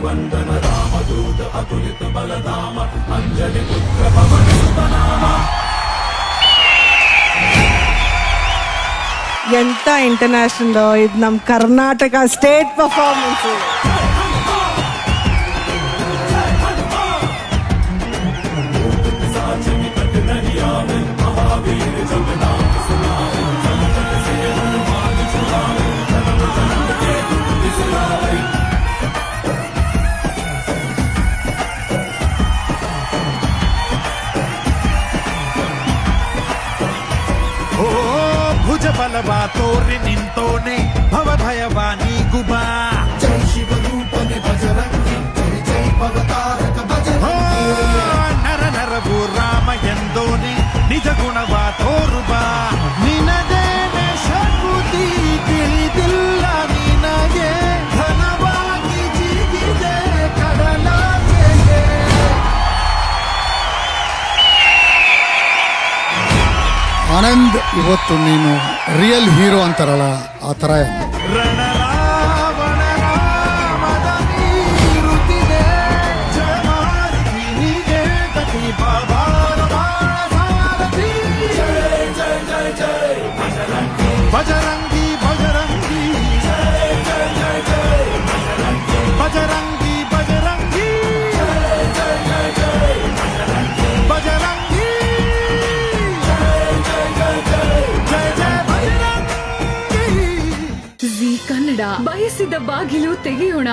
ವಂದನ ರಾಮದೂತ ಅತುಲಿತ ಬಲಧಾಮ ಅಂಜನಿ ಪುತ್ರ ಪವನ ಸುತನಾಮ. ಎಂತ ಇಂಟರ್ನ್ಯಾಷನಲ್ ಇದು ನಮ್ಮ ಕರ್ನಾಟಕ ಸ್ಟೇಟ್ ಪರ್ಫಾರ್ಮೆನ್ಸ್. ಭುಜ ಬಲವಾ ತೋರಿ ನಿಂತೋನೆ ಭವ ಭಯವಾ ನೀಗುಬಾ. ಜೈ ಶಿವರೂಪನೆ ಭಜರಂಗಿ ಜೈ ಜೈ ಪವತಾರಕ ಭಜರಂಗಿ. ನರ ನರವು ರಾಮ ಎಂದೋನೆ ನಿಜ ಗುಣವಾ ತೋರುಬಾ. ನಿನದೇನೆ ಶಕುತಿ ತಿಳಿದಿಲ್ಲ ನಿನಗೆ ಘನವಾಗಿ ಜಿಗಿದೆ ಕಡಲಾಚೆಗೆ. ಆನಂದ್, ಇವತ್ತು ನೀನು ರಿಯಲ್ ಹೀರೋ ಅಂತಾರಲ್ಲ ಆ ಥರ. ರಣರಾವಣ ರಾಮದ ನೀರುತ್ತಿದೆ ಜಯಮಾರಿನಿಗೆ ಗತಿ ಬಾಬಾರ ಬಾಳಸಾರಥಿ. ಜೈ ಜೈ ಜೈ ಜೈ ಭಜರಂಗಿ ಬಜರಂಗಿ ಬಜರಂಗಿ ಜೈ ಜೈ ಜೈ ಜೈ ಭಜರಂಗಿ ಬಜರಂಗಿ ಬಜರಂಗಿ ಜೈ ಜೈ ಜೈ ಜೈ ಭಜರಂಗಿ ಬಜರಂಗಿ ಜೈ ಜೈ ಜೈ ಜಯ ಜಯ ಬಜರಂಗಿ. ಜೀ ಕನ್ನಡ ಬಯಸಿದ ಬಾಗಿಲು ತೆಗೆಯೋಣ.